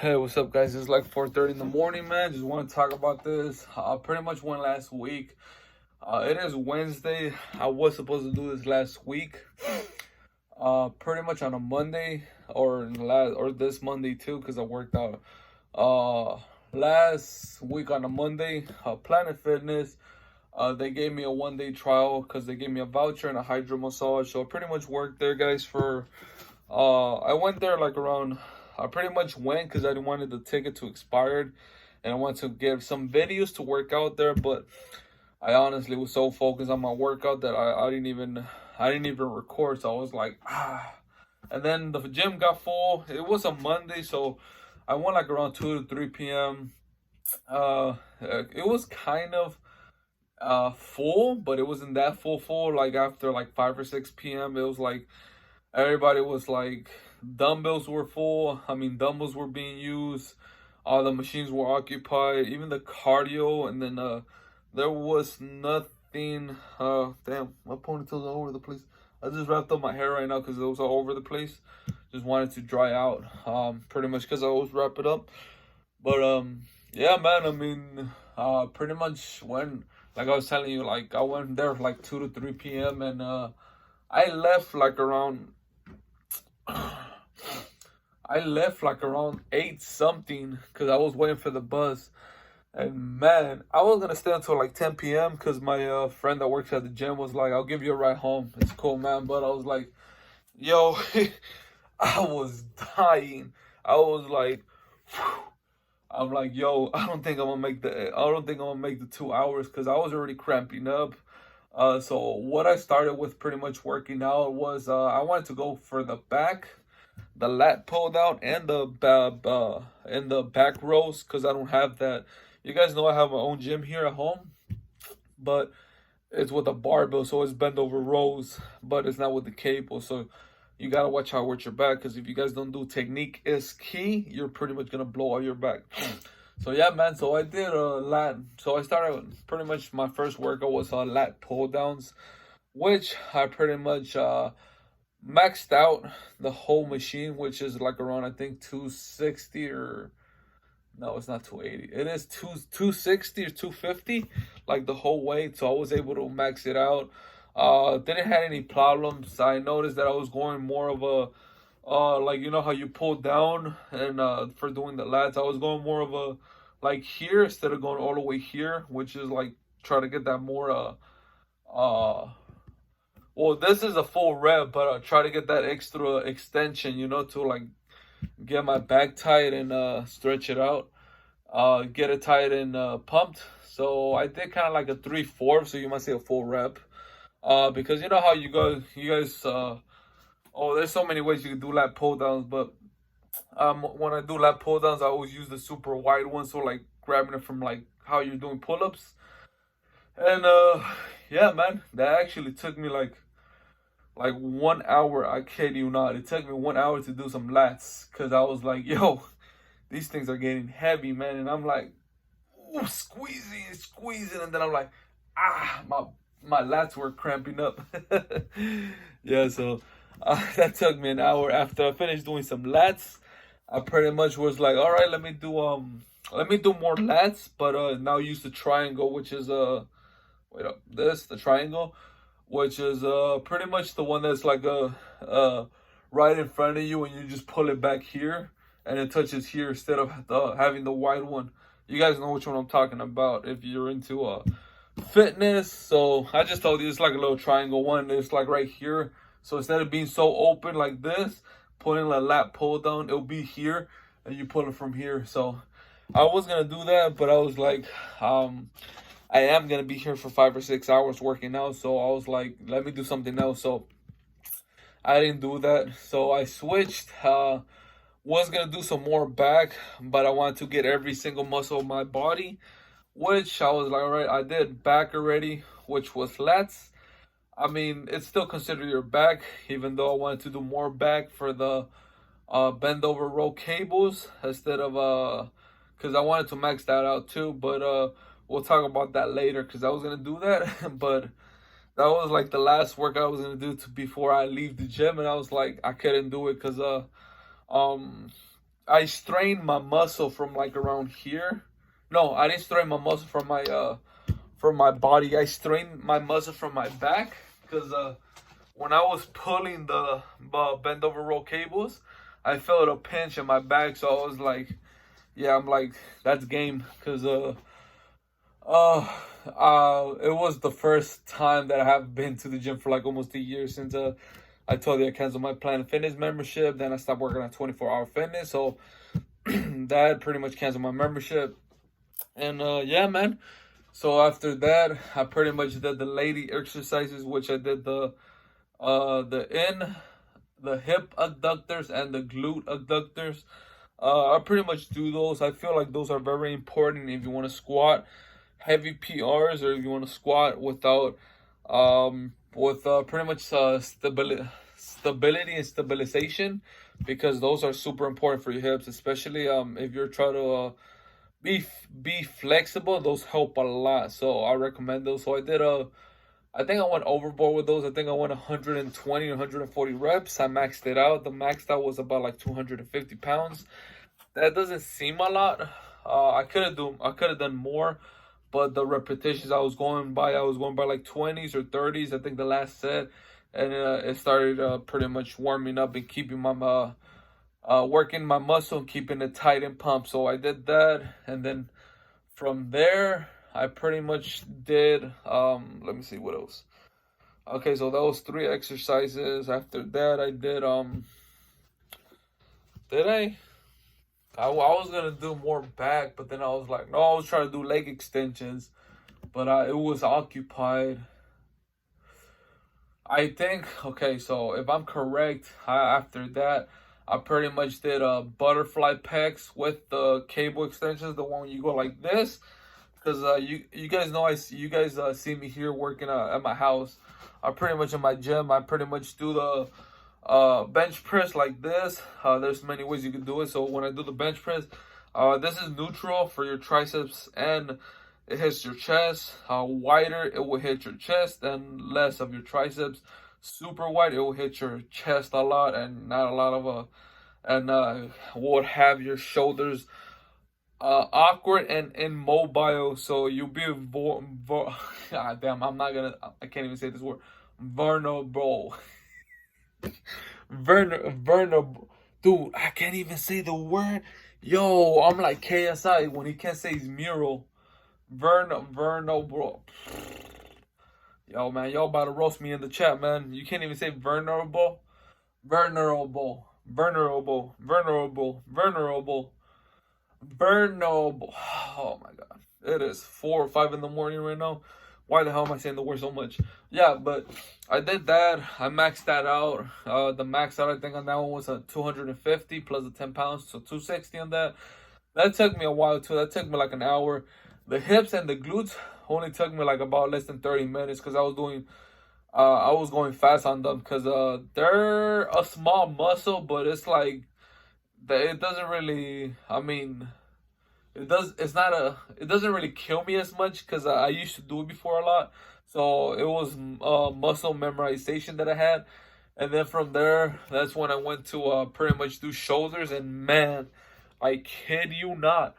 Hey, what's up, guys? It's like 4:30 in the morning, man. Just want to talk about this. Pretty much went last week. It is Wednesday. I was supposed to do this last week. Pretty much on a Monday or this Monday too, because I worked out. Last week on a Monday, Planet Fitness. They gave me a 1 day trial because they gave me a voucher and a hydro massage. So I pretty much worked there, guys. I went there like around. I pretty much went because I wanted the ticket to expired, and I wanted to give some videos to work out there. But I honestly was so focused on my workout that I didn't even record. So I was like, ah. And then the gym got full. It was a Monday, so I went like around 2 to 3 p.m. It was kind of full, but it wasn't that full. Like after like 5 or 6 p.m., it was like everybody was like, dumbbells were full. I mean, dumbbells were being used. All the machines were occupied. Even the cardio, and then there was nothing. Damn, my ponytail's all over the place. I just wrapped up my hair right now because it was all over the place. Just wanted to dry out. Pretty much because I always wrap it up. But yeah, man. I mean, pretty much when, like I was telling you, like I went there like 2 to 3 p.m. and I left like around. I left like around 8 something because I was waiting for the bus. And man, I was gonna stay until like 10 p.m. because my friend that works at the gym was like, I'll give you a ride home. It's cool, man. But I was like, yo, I was dying. I was like, whew. I'm like, yo, I don't think I'm gonna make the 2 hours because I was already cramping up. So what I started with pretty much working out was I wanted to go for the lat pull down and the back rows because I don't have that. You guys know I have my own gym here at home, but it's with a barbell, so it's bent over rows, but it's not with the cable. So you gotta watch out with your back because if you guys don't do technique is key, you're pretty much gonna blow out your back. So yeah, man. So I did a lat. So I started pretty much my first workout was lat pull downs, which I pretty much maxed out the whole machine, which is like around I think 260 or no, it's not 280. It is 260 or 250, like the whole weight. So I was able to max it out. Didn't have any problems. I noticed that I was going more of a like you know how you pull down and for doing the lats, I was going more of a like here instead of going all the way here, which is like try to get that more well, this is a full rep, but I try to get that extra extension, you know, to like get my back tight and stretch it out, get it tight and pumped. So I did kind of like a 3/4, so you might say a full rep, because you know how you guys, oh, there's so many ways you can do lat pull downs, but when I do lat pull downs, I always use the super wide one, so like grabbing it from like how you're doing pull ups, and yeah, man, that actually took me like 1 hour. I kid you not. It took me 1 hour to do some lats because I was like, yo, these things are getting heavy, man. And I'm like, ooh, squeezing. And then I'm like, my lats were cramping up. Yeah, so that took me an hour. After I finished doing some lats, I pretty much was like, all right, let me do more lats, but now use the triangle, which is wait up, the triangle, which is pretty much the one that's like right in front of you, and you just pull it back here, and it touches here instead of having the wide one. You guys know which one I'm talking about if you're into fitness. So I just told you it's like a little triangle one. It's like right here. So instead of being so open like this, pulling a lat pull down, it'll be here, and you pull it from here. So I was gonna do that, but I was like, I am gonna be here for 5 or 6 hours working out, so I was like, let me do something else. So I didn't do that. So I switched. Was gonna do some more back, but I wanted to get every single muscle of my body, which I was like, all right, I did back already, which was lats. I mean, it's still considered your back, even though I wanted to do more back for the bend over row cables instead of because I wanted to max that out too, but we'll talk about that later because I was gonna do that, but that was like the last workout I was gonna do before I leave the gym, and I was like, I couldn't do it because um I strained my muscle from like around here. No, I didn't strain my muscle from my body. I strained my muscle from my back because when I was pulling the bend over roll cables, I felt a pinch in my back. So I was like, yeah, I'm like, that's game because it was the first time that I have been to the gym for like almost a year since I told you I canceled my Planet Fitness membership. Then I stopped working on 24-hour fitness, so that pretty much canceled my membership. And yeah, man. So after that, I pretty much did the lady exercises, which I did the hip abductors and the glute abductors. I pretty much do those. I feel like those are very important if you want to squat heavy PRs or if you want to squat without with pretty much stability and stabilization, because those are super important for your hips, especially if you're trying to be flexible. Those help a lot, so I recommend those. So I think I went overboard with those. I think I went 120 140 reps. I maxed it out. The maxed out was about like 250 pounds. That doesn't seem a lot. I could have done more, but the repetitions I was going by like 20s or 30s. I think the last set, and it started pretty much warming up and keeping my working my muscle and keeping it tight and pumped. So I did that, and then from there I pretty much did let me see what else. Okay, so that was 3 exercises. After that I did I was gonna do more back, but then I was like, no, I was trying to do leg extensions, but it was occupied. I think, okay, so if I'm correct, after that, I pretty much did butterfly pecs with the cable extensions, the one you go like this, because you guys know you guys see me here working at my house. I pretty much in my gym, I pretty much do the bench press like this. There's many ways you can do it. So when I do the bench press, this is neutral for your triceps and it hits your chest. Wider, it will hit your chest and less of your triceps. Super wide, it will hit your chest a lot and not a lot of and will have your shoulders awkward and immobile. So you'll be God damn, I can't even say this word. Vulnerable. Vulnerable. Dude, I can't even say the word. Yo, I'm like KSI when he can't say his mural. Vulnerable. Yo, man, y'all about to roast me in the chat, man. You can't even say vulnerable. Vulnerable. Vulnerable. Vulnerable. Vulnerable. Vulnerable. Oh my god. It is 4 or 5 in the morning right now. Why the hell am I saying the word so much? Yeah, but I did that. I maxed that out. The max out I think on that one was 250 plus the 10 pounds, so 260 on that. That took me a while too. That took me like an hour. The hips and the glutes only took me like about less than 30 minutes because I was going fast on them because they're a small muscle, but it's like it doesn't really. I mean, it doesn't really kill me as much because I used to do it before a lot. So it was muscle memorization that I had, and then from there, that's when I went to pretty much do shoulders. And man, I kid you not,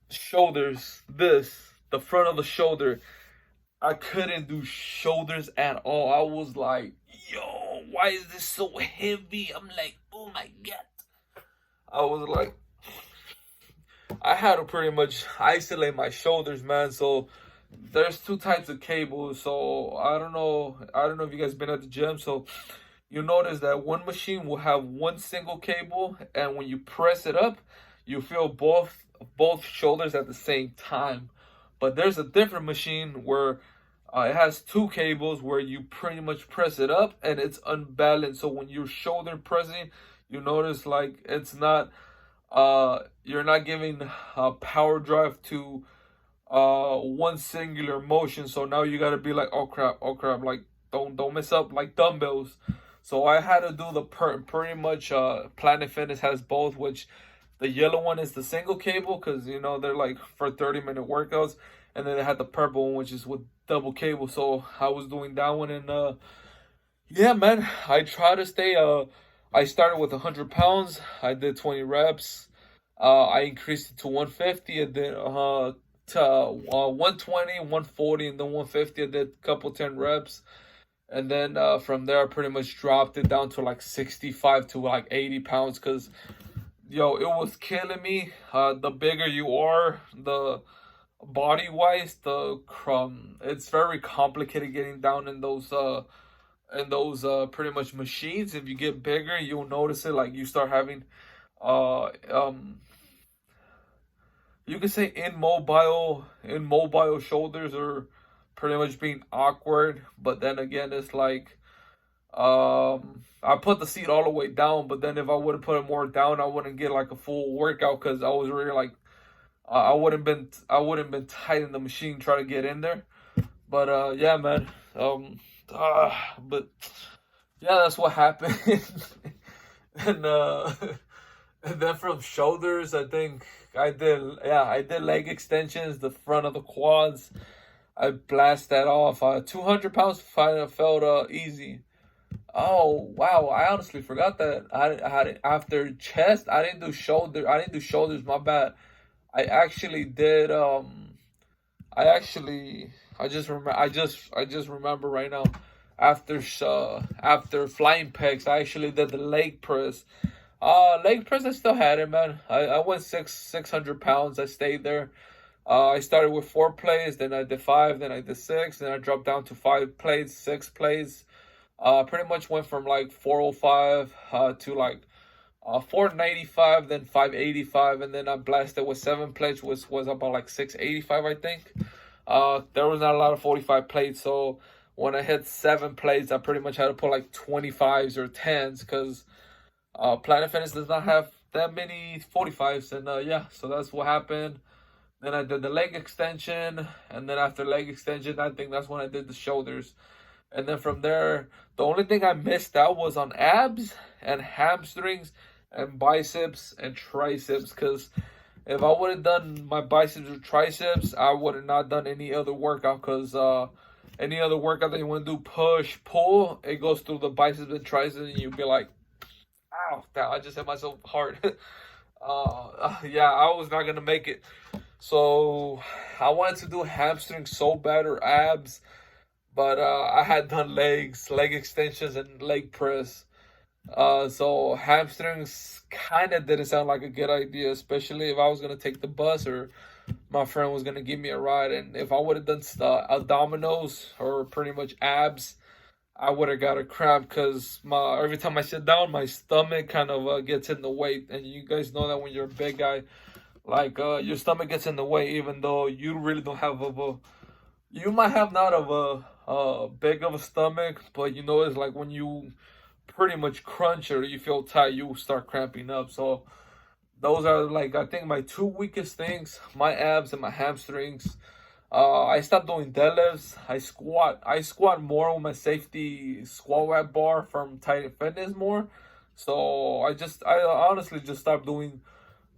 shoulders, the front of the shoulder, I couldn't do shoulders at all. I was like, yo, why is this so heavy? I'm like, oh my god. I was like, I had to pretty much isolate my shoulders, man. So there's 2 types of cables. So I don't know if you guys been at the gym. So you notice that one machine will have one single cable, and when you press it up, you feel both shoulders at the same time. But there's a different machine where it has 2 cables where you pretty much press it up and it's unbalanced. So when you're shoulder pressing, you notice like it's not you're not giving power drive to one singular motion. So now you gotta be like, oh crap, like don't mess up like dumbbells. So I had to do the pretty much Planet Fitness has both, which the yellow one is the single cable because you know they're like for 30-minute workouts, and then they had the purple one which is with double cable. So I was doing that one, and yeah, man, I try to stay I started with 100 pounds. I did 20 reps. I increased it to 150. I did to 120, 140, and then 150. I did a couple 10 reps. And then from there, I pretty much dropped it down to like 65 to like 80 pounds because, yo, it was killing me. The bigger you are, the body wise, it's very complicated getting down in those pretty much machines. If you get bigger, you'll notice it. Like you start having uh um you can say immobile shoulders, or pretty much being awkward. But then again, it's like I put the seat all the way down, but then if I would have put it more down, I wouldn't get like a full workout because I was really like I wouldn't been tight in the machine trying to get in there. But yeah, man. But yeah, that's what happened. and and then from shoulders, I think I did leg extensions, the front of the quads. I blast that off. 200 pounds felt easy. Oh wow! I honestly forgot that I had it after chest. I didn't do shoulder. I didn't do shoulders. My bad. I actually did. I just remember right now. After flying pegs, I actually did the leg press. Leg press, I still had it, man. I went 600 pounds. I stayed there. I started with 4 plays, then I did 5, then I did 6, then I dropped down to 5 plays, 6 plays. Pretty much went from like 405 to like 495, then 585, and then I blasted with 7 plays, which was about like 685, I think. There was not a lot of 45 plates, so when I hit 7 plates, I pretty much had to put like 25s or 10s because Planet Fitness does not have that many 45s, and yeah, so that's what happened. Then I did the leg extension, and then after leg extension, I think that's when I did the shoulders. And then from there, the only thing I missed out was on abs and hamstrings and biceps and triceps. Because if I would have done my biceps or triceps, I would have not done any other workout. Because any other workout that you want to do, push, pull, it goes through the biceps and triceps, and you'll be like, ow, I just hit myself hard. Yeah, I was not going to make it. So I wanted to do hamstrings so bad, or abs. But I had done leg extensions, and leg press. So hamstrings kind of didn't sound like a good idea, especially if I was gonna take the bus or my friend was gonna give me a ride. And if I would have done abdominals or pretty much abs, I would have got a cramp because every time I sit down, my stomach kind of gets in the way. And you guys know that when you're a big guy, like your stomach gets in the way, even though you really don't have you might have not of a big of a stomach, but you know it's like when you pretty much crunch or you feel tight, you start cramping up. So those are like I think my two weakest things: my abs and my hamstrings. I stopped doing deadlifts. I squat more with my safety squat rack bar from Titan Fitness more. So I honestly just stopped doing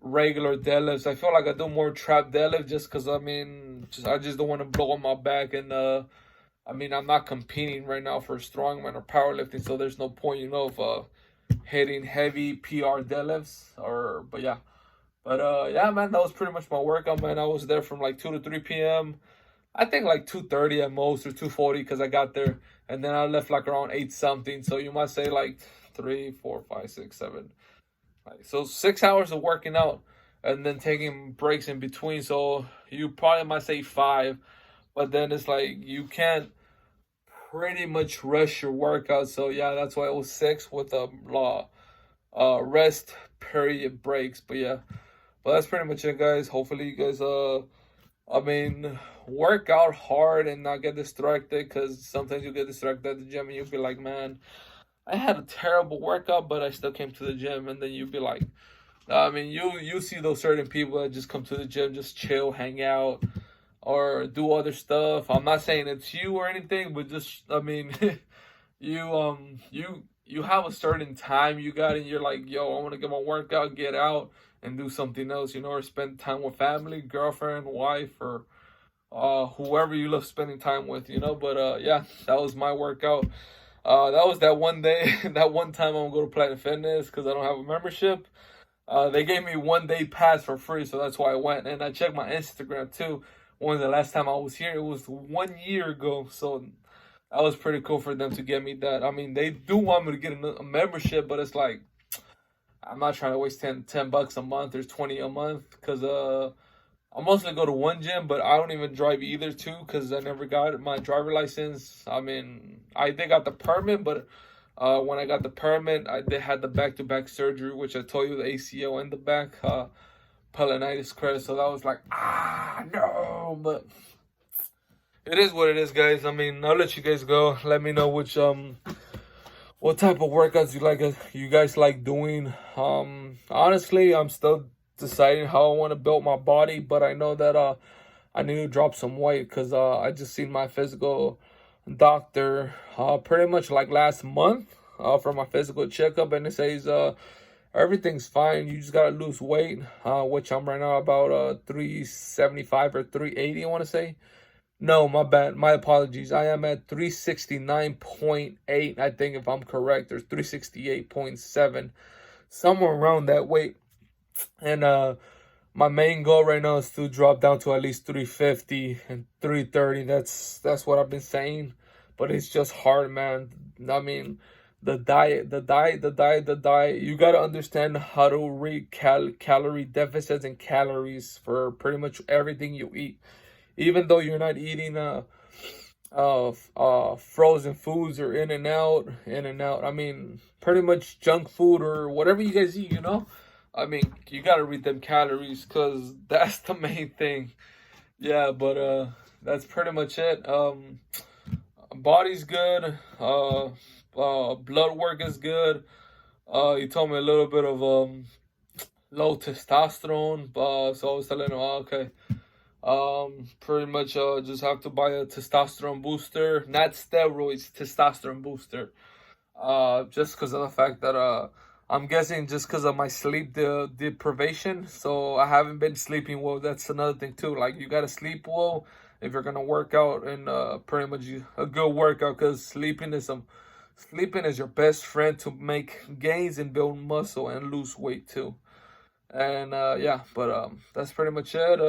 regular deadlifts. I feel like I do more trap deadlift just because I just don't want to blow on my back. And I'm not competing right now for strongman or powerlifting, so there's no point, of hitting heavy PR deadlifts. But yeah, man, that was pretty much my workout, man. I was there from like 2 to 3 p.m. I think like 2:30 at most, or 2:40 because I got there, and then I left like around 8 something. So you might say like 3, 4, 5, 6, 7. So 6 hours of working out and then taking breaks in between. So you probably might say 5, but then it's like you can't pretty much rush your workout. So yeah, that's why it was 6 with a rest period breaks. But yeah, but that's pretty much it, guys. Hopefully you guys work out hard and not get distracted, because sometimes you get distracted at the gym and you'll be like, man, I had a terrible workout, but I still came to the gym. And then you'd be like, you see those certain people that just come to the gym, just chill, hang out, or do other stuff. I'm not saying it's you or anything, but just, you have a certain time you got, and you're like, yo, I want to get my workout, get out, and do something else, or spend time with family, girlfriend, wife, or whoever you love spending time with, But yeah, that was my workout. That was that one day, that one time I'm gonna go to Planet Fitness because I don't have a membership. They gave me 1 day pass for free, so that's why I went. And I checked my Instagram too. When the last time I was here, it was 1 year ago. So that was pretty cool for them to get me that. I mean, they do want me to get a membership, but it's like I'm not trying to waste 10 bucks a month or 20 a month because I mostly go to one gym, but I don't even drive either too because I never got my driver license. I mean, I did got the permit, but when I got the permit, I did had the back-to-back surgery, which I told you, the ACL in the back, Pelonitis crest. So that was like, no, but it is what it is, guys. I mean, I'll let you guys go. Let me know which what type of workouts you guys like doing. Honestly, I'm still deciding how I want to build my body, but I know that I need to drop some weight because I just seen my physical doctor pretty much like last month for my physical checkup, and it says everything's fine. You just gotta lose weight, which I'm right now about 375 or 380, I want to say. No, my bad. My apologies. I am at 369.8, I think, if I'm correct, or 368.7, somewhere around that weight. And my main goal right now is to drop down to at least 350 and 330. That's what I've been saying, but it's just hard, man. I mean, the diet. You got to understand how to read calorie deficits and calories for pretty much everything you eat. Even though you're not eating frozen foods or in and out. I mean, pretty much junk food or whatever you guys eat, you know. I mean, you gotta read them calories because that's the main thing. Yeah, but that's pretty much it. Body's good. Blood work is good. He told me a little bit of low testosterone. So I was telling him, oh, okay. Pretty much just have to buy a testosterone booster, not steroids, testosterone booster. Just because of the fact that I'm guessing just because of my sleep deprivation, so I haven't been sleeping well. That's another thing too. Like, you gotta sleep well if you're gonna work out, and pretty much a good workout, because sleeping is your best friend to make gains and build muscle and lose weight too. And yeah, but that's pretty much it.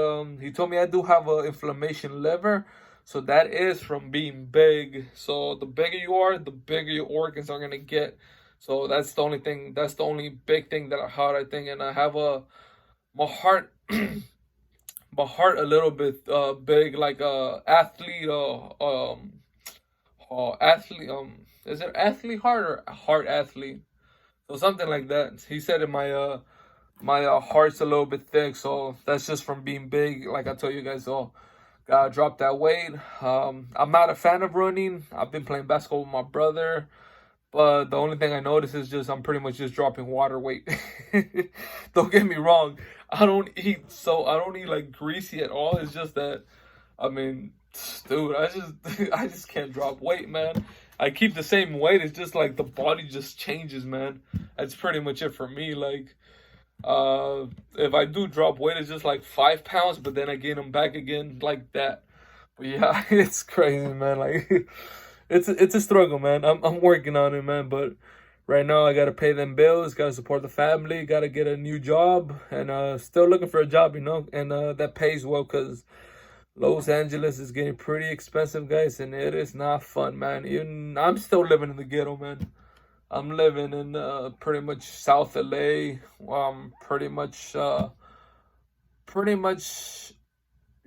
He told me I do have a inflammation liver, so that is from being big. So the bigger you are, the bigger your organs are gonna get. So that's the only thing. That's the only big thing that I had, I think. And I have my heart, my heart a little bit big, like athlete athlete is it athlete heart or heart athlete? So something like that. He said in my heart's a little bit thick, so that's just from being big. Like I told you guys, so gotta drop that weight. I'm not a fan of running. I've been playing basketball with my brother, but the only thing I notice is just I'm pretty much just dropping water weight. Don't get me wrong, I don't eat like greasy at all. It's just that, I mean, dude, I just can't drop weight, man. I keep the same weight. It's just like the body just changes, man. That's pretty much it for me. Like, if I do drop weight, it's just like 5 pounds, but then I gain them back again like that. But yeah, it's crazy, man. Like, it's a struggle, man. I'm working on it, man. But right now I gotta pay them bills, gotta support the family, gotta get a new job, and still looking for a job, you know, and that pays well, because Los Angeles is getting pretty expensive, guys, and it is not fun, man. Even I'm still living in the ghetto, man. I'm living in pretty much South LA. Pretty much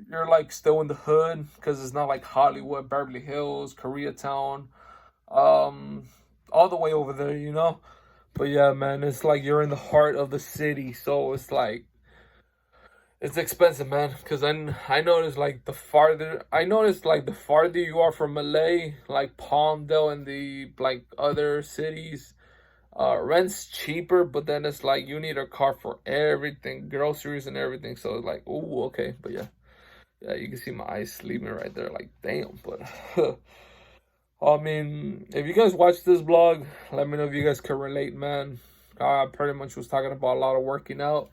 you're like still in the hood, because it's not like Hollywood, Beverly Hills, Koreatown, all the way over there, you know. But yeah, man, it's like you're in the heart of the city, so it's like it's expensive, man. Because I noticed like the farther you are from LA, like Palmdale and the like other cities, rent's cheaper, but then it's like you need a car for everything, groceries and everything. So it's like, oh, okay. But yeah, you can see my eyes sleeping right there. Like, damn. But I mean, if you guys watch this vlog, let me know if you guys can relate, man. I pretty much was talking about a lot of working out.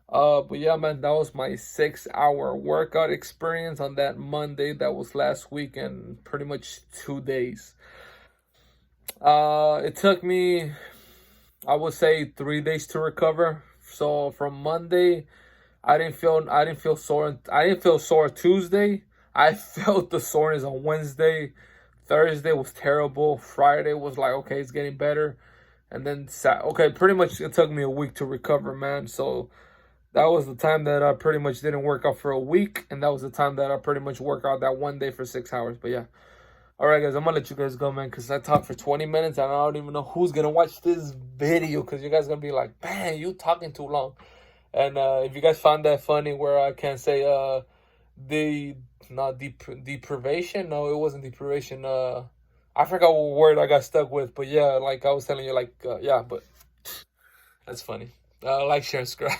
But yeah, man, that was my 6-hour workout experience on that Monday. That was last week, and pretty much 2 days. It took me, I would say, 3 days to recover. So from Monday, I didn't feel sore. I didn't feel sore Tuesday. I felt the soreness on Wednesday. Thursday was terrible. Friday was like, okay, it's getting better. And then okay, pretty much it took me a week to recover, man. So that was the time that I pretty much didn't work out for a week, and that was the time that I pretty much worked out that one day for 6 hours. But yeah. All right, guys, I'm gonna let you guys go, man, because I talked for 20 minutes and I don't even know who's gonna watch this video, because you guys gonna be like, man, you talking too long. And if you guys found that funny, where I can say the not deprivation, no, it wasn't deprivation. I forgot what word I got stuck with, but yeah, like I was telling you, like yeah, but that's funny. Like, share, subscribe.